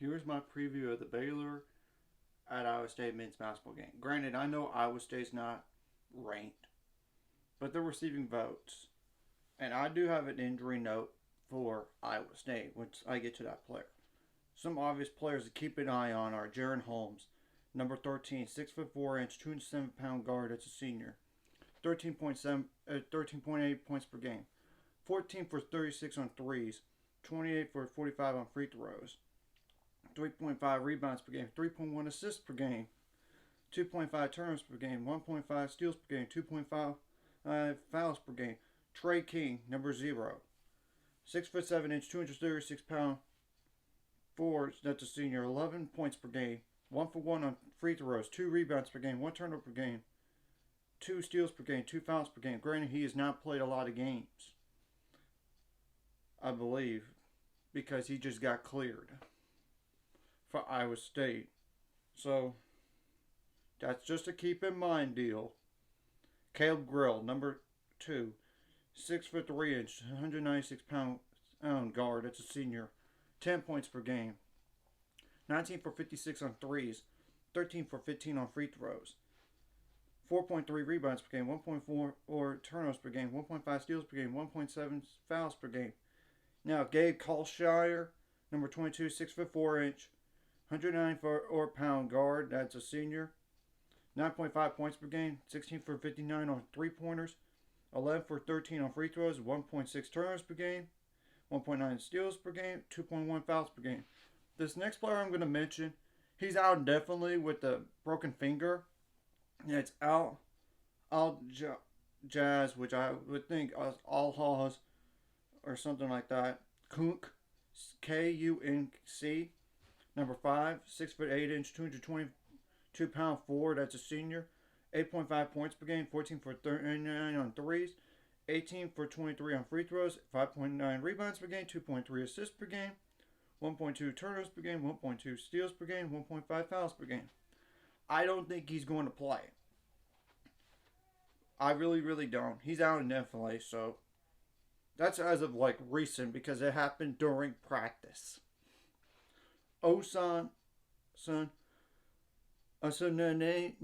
Here's my preview of the Baylor at Iowa State men's basketball game. Granted, I know Iowa State's not ranked, but they're receiving votes. And I do have an injury note for Iowa State once I get to that player. Some obvious players to keep an eye on are Jaron Holmes, number 13, 6'4" 207-pound guard. That's a senior. 13.8 points per game. 14 for 36 on threes. 28 for 45 on free throws. 3.5 rebounds per game. 3.1 assists per game. 2.5 turnovers per game. 1.5 steals per game. 2.5 fouls per game. Trey King, number 0. 6'7", 236-pound forward. That's a senior. 11 points per game. 1 for 1 on free throws. 2 rebounds per game. 1 turnover per game. 2 steals per game. 2 fouls per game. Granted, he has not played a lot of games, I believe, because he just got cleared for Iowa State. So that's just a keep in mind deal. Caleb Grill, number 2, 6'3", 196-pound guard. That's a senior. 10 points per game. 19 for 56 on threes. 13 for 15 on free throws. 4.3 rebounds per game. 1.4 turnovers per game. 1.5 steals per game. 1.7 fouls per game. Now, Gabe Colshire, number 22, 6'4", 194-pound guard. That's a senior. 9.5 points per game. 16 for 59 on three-pointers. 11 for 13 on free throws. 1.6 turnovers per game. 1.9 steals per game. 2.1 fouls per game. This next player I'm going to mention, he's out indefinitely with the broken finger. And it's Jazz, which I would think Al-Haz or something like that. Kunk, K-U-N-C, number 5, 6'8", 222-pound forward. That's a senior. 8.5 points per game, 14 for 39 on threes, 18 for 23 on free throws, 5.9 rebounds per game, 2.3 assists per game, 1.2 turnovers per game, 1.2 steals per game, 1.5 fouls per game. I don't think he's going to play. I really, really don't. He's out indefinitely, so that's as of recent because it happened during practice. Osan Osunniyi,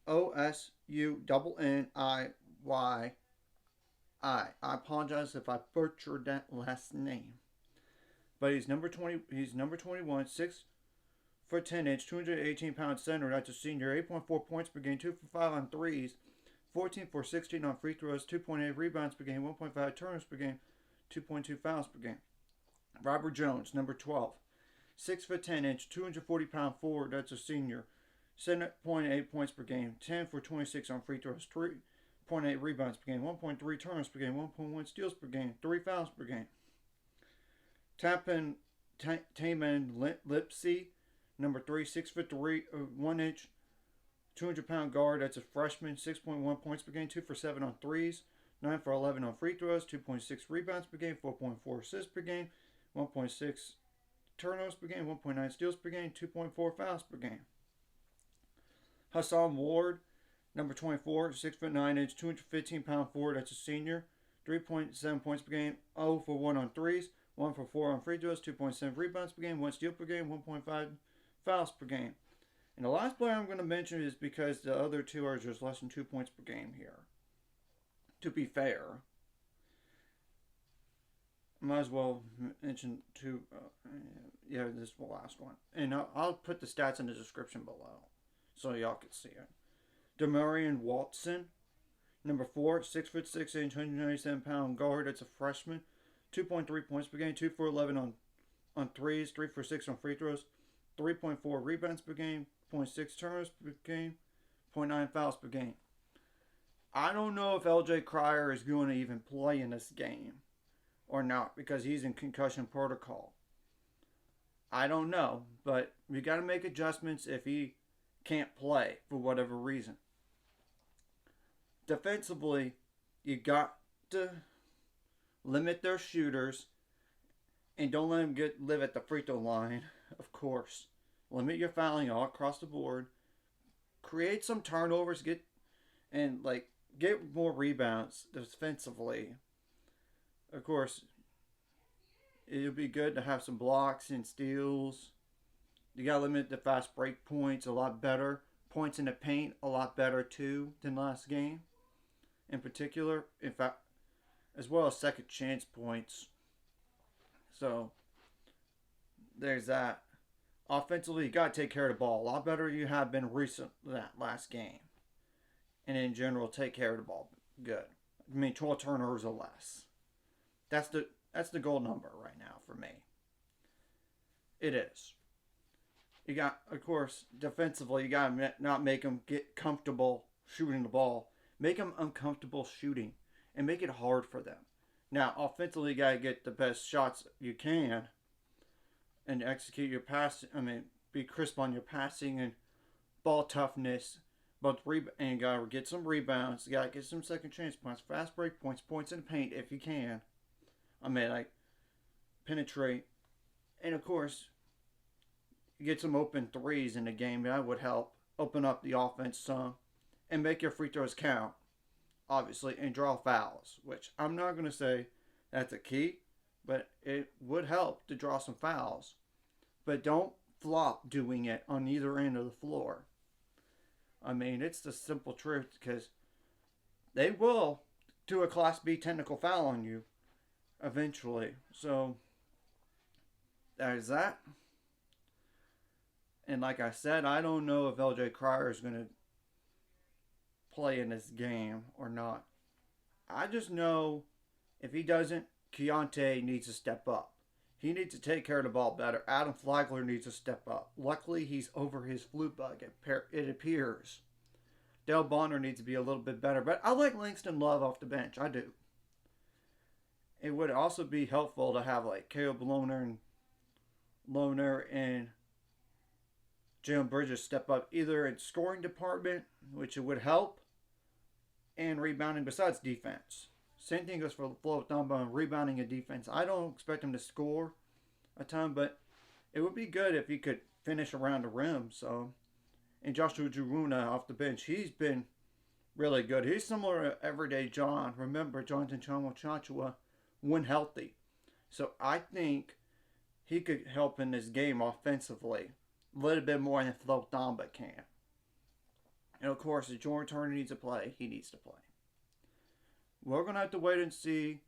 Osunniyi. I apologize if I butchered that last name. But he's number 20. He's number 21, 6'10", 218-pound center. That's a senior. 8.4 points per game, 2 for 5 on threes, 14 for 16 on free throws, 2.8 rebounds per game, 1.5 turnovers per game, 2.2 fouls per game. Robert Jones, number 12, 6'10", 240-pound forward. That's a senior. 7.8 points per game, 10 for 26 on free throws, 3.8 rebounds per game, 1.3 turnovers per game, 1.1 steals per game, 3 fouls per game. Taman Lipsey, number 3, 6'3", 1 200-pound guard. That's a freshman. 6.1 points per game, 2 for 7 on threes, 9 for 11 on free throws, 2.6 rebounds per game, 4.4 assists per game, 1.6 turnovers per game, 1.9 steals per game, 2.4 fouls per game. Hassan Ward, number 24, 6'9", 215-pound forward. That's a senior. 3.7 points per game, 0 for 1 on threes, 1 for 4 on free throws, 2.7 rebounds per game, 1 steal per game, 1.5 fouls per game. And the last player I'm going to mention is because the other two are just less than 2 points per game here. To be fair, I might as well mention two. This is the last one. And I'll put the stats in the description below so y'all can see it. Demarion Watson, number 4, 6'6", 197-pound guard. That's a freshman. 2.3 points per game, 2 for 11 on threes, 3 for 6 on free throws, 3.4 rebounds per game, 0.6 turnovers per game, 0.9 fouls per game. I don't know if LJ Cryer is going to even play in this game or not because he's in concussion protocol. I don't know, but we got to make adjustments if he can't play for whatever reason. Defensively, you got to limit their shooters and don't let them live at the free throw line, of course. Limit your fouling all across the board. Create some turnovers, get more rebounds defensively. Of course, it'll be good to have some blocks and steals. You gotta limit the fast break points a lot better. Points in the paint a lot better too than last game. In particular, in fact, as well as second chance points. So there's that. Offensively, you gotta take care of the ball a lot better than you have been recent that last game. And in general, take care of the ball good. I mean, 12 turnovers or less. That's the goal number right now for me. It is. You got, of course, defensively, you got to not make them get comfortable shooting the ball. Make them uncomfortable shooting and make it hard for them. Now, offensively, you got to get the best shots you can and execute your pass. I mean, be crisp on your passing and ball toughness. But and you got to get some rebounds. You got to get some second chance points, fast break points, points in the paint if you can. I mean, like, penetrate. And, of course, get some open threes in the game. That would help open up the offense some and make your free throws count, obviously, and draw fouls, which I'm not going to say that's a key, but it would help to draw some fouls. But don't flop doing it on either end of the floor. I mean, it's the simple truth because they will do a Class B technical foul on you eventually. So, there's that. And like I said, I don't know if LJ Cryer is going to play in this game or not. I just know if he doesn't, Keontae needs to step up. He needs to take care of the ball better. Adam Flagler needs to step up. Luckily, he's over his flu bug, it appears. Dale Bonner needs to be a little bit better. But I like Langston Love off the bench. I do. It would also be helpful to have like Caleb Lohner and Jalen Bridges step up either in scoring department, which it would help, and rebounding besides defense. Same thing goes for Flo Thamba and rebounding and defense. I don't expect him to score a ton, but it would be good if he could finish around the rim. So, and Joshua Juruna off the bench, he's been really good. He's similar to Everyday John. Remember, Jonathan Chachua when healthy. So I think he could help in this game offensively a little bit more than Flo Thamba can. And of course, if Jordan Turner needs to play, he needs to play. We're going to have to wait and see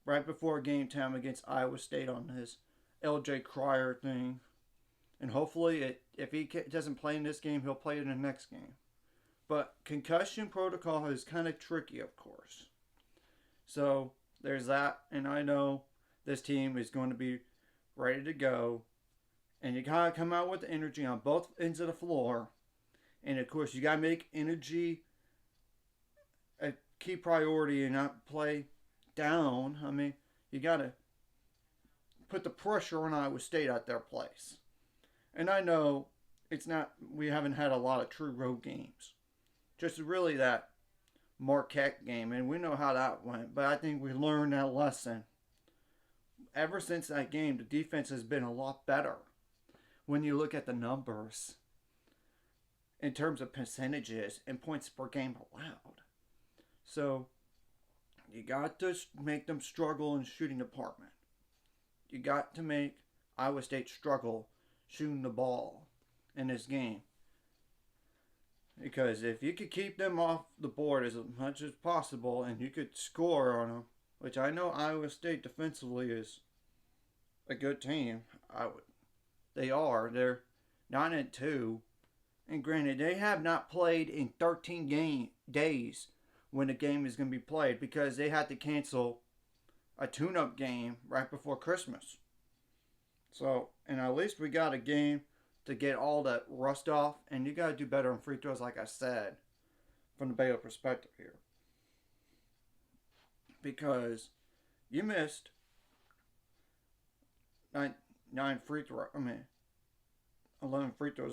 right before game time against Iowa State on this LJ Cryer thing. And hopefully, if he doesn't play in this game, he'll play in the next game. But concussion protocol is kind of tricky, of course. So, there's that. And I know this team is going to be ready to go. And you got to come out with the energy on both ends of the floor. And, of course, you got to make energy a key priority and not play down. I mean, you got to put the pressure on Iowa State at their place. And I know we haven't had a lot of true road games. Just really that Marquette game, and we know how that went. But I think we learned that lesson. Ever since that game, the defense has been a lot better. When you look at the numbers in terms of percentages and points per game allowed. So, you got to make them struggle in shooting department. You got to make Iowa State struggle shooting the ball in this game. Because if you could keep them off the board as much as possible and you could score on them, which I know Iowa State defensively is a good team. They are. They're 9-2. And granted, they have not played in 13 days when the game is going to be played because they had to cancel a tune-up game right before Christmas. So, and at least we got a game to get all that rust off. And you got to do better on free throws, like I said, from the Baylor perspective here. Because you missed 11 free throws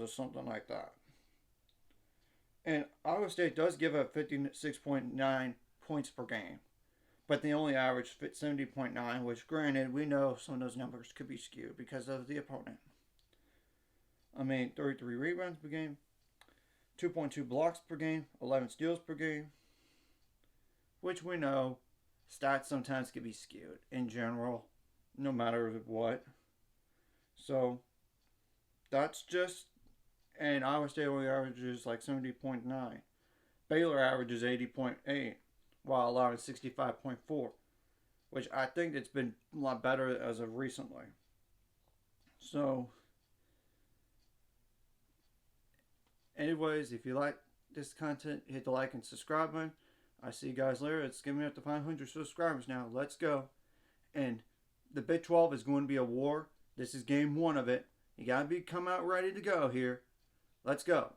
or something like that. And Iowa State does give up 56.9 points per game. But they only average 70.9, which granted, we know some of those numbers could be skewed because of the opponent. 33 rebounds per game, 2.2 blocks per game, 11 steals per game. Which we know, stats sometimes can be skewed in general. no matter what. So that's just, and Iowa State only averages like 70.9. Baylor averages 80.8, while allowing 65.4, which I think it's been a lot better as of recently. So, anyways, if you like this content, hit the like and subscribe button. I see you guys later. It's getting up to 500 subscribers now. Let's go. And the Big 12 is going to be a war. This is game one of it. You got to come out ready to go here. Let's go.